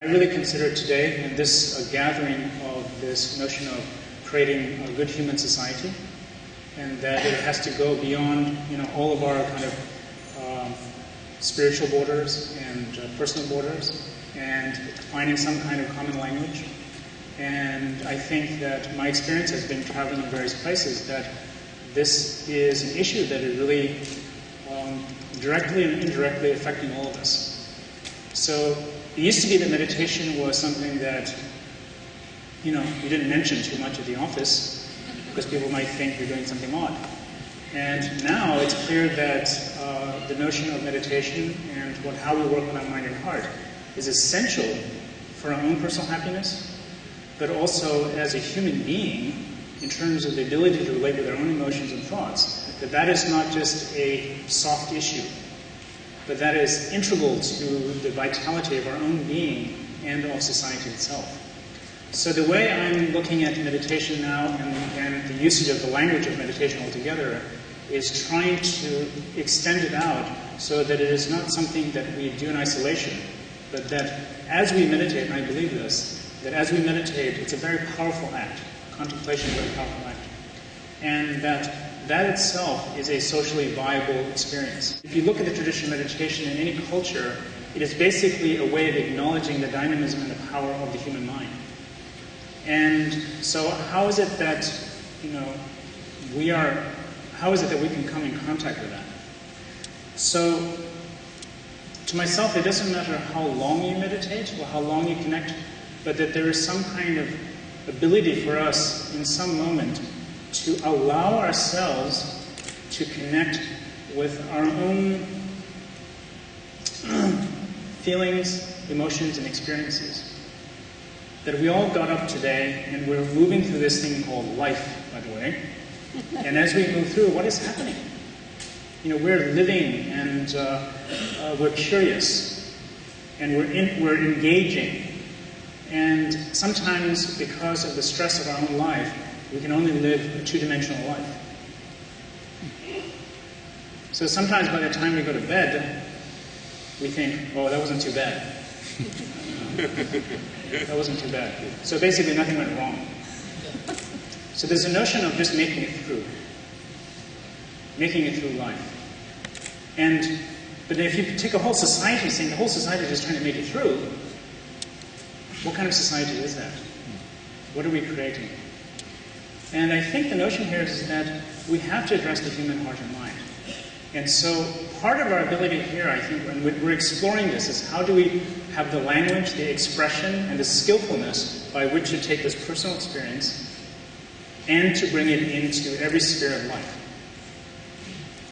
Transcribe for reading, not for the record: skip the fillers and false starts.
I really consider today in this gathering of this notion of creating a good human society, and that it has to go beyond all of our kind of spiritual borders and personal borders, and finding some kind of common language. And I think that my experience has been traveling in various places that this is an issue that is really directly and indirectly affecting all of us. So it used to be that meditation was something that you didn't mention too much at the office because people might think you're doing something odd. And now it's clear that the notion of meditation and how we work on our mind and heart is essential for our own personal happiness, but also as a human being in terms of the ability to relate with our own emotions and thoughts, that is not just a soft issue, but that is integral to the vitality of our own being and of society itself. So the way I'm looking at meditation now and the usage of the language of meditation altogether is trying to extend it out so that it is not something that we do in isolation, but that as we meditate, and I believe this, that as we meditate, it's a very powerful act. Contemplation is a very powerful act. And that itself is a socially viable experience. If you look at the tradition of meditation in any culture, it is basically a way of acknowledging the dynamism and the power of the human mind. And so how is it that we can come in contact with that? So to myself, it doesn't matter how long you meditate or how long you connect, but that there is some kind of ability for us in some moment to allow ourselves to connect with our own feelings, emotions, and experiences. That we all got up today and we're moving through this thing called life, by the way. And as we move through, what is happening? We're living and we're curious and we're engaging. And sometimes because of the stress of our own life, we can only live a two-dimensional life. So sometimes by the time we go to bed, we think, oh, that wasn't too bad. That wasn't too bad. So basically nothing went wrong. So there's a notion of just making it through life. But if you take a whole society saying the whole society is just trying to make it through, what kind of society is that? What are we creating? And I think the notion here is that we have to address the human heart and mind. And so part of our ability here, I think, when we're exploring this, is how do we have the language, the expression, and the skillfulness by which to take this personal experience and to bring it into every sphere of life.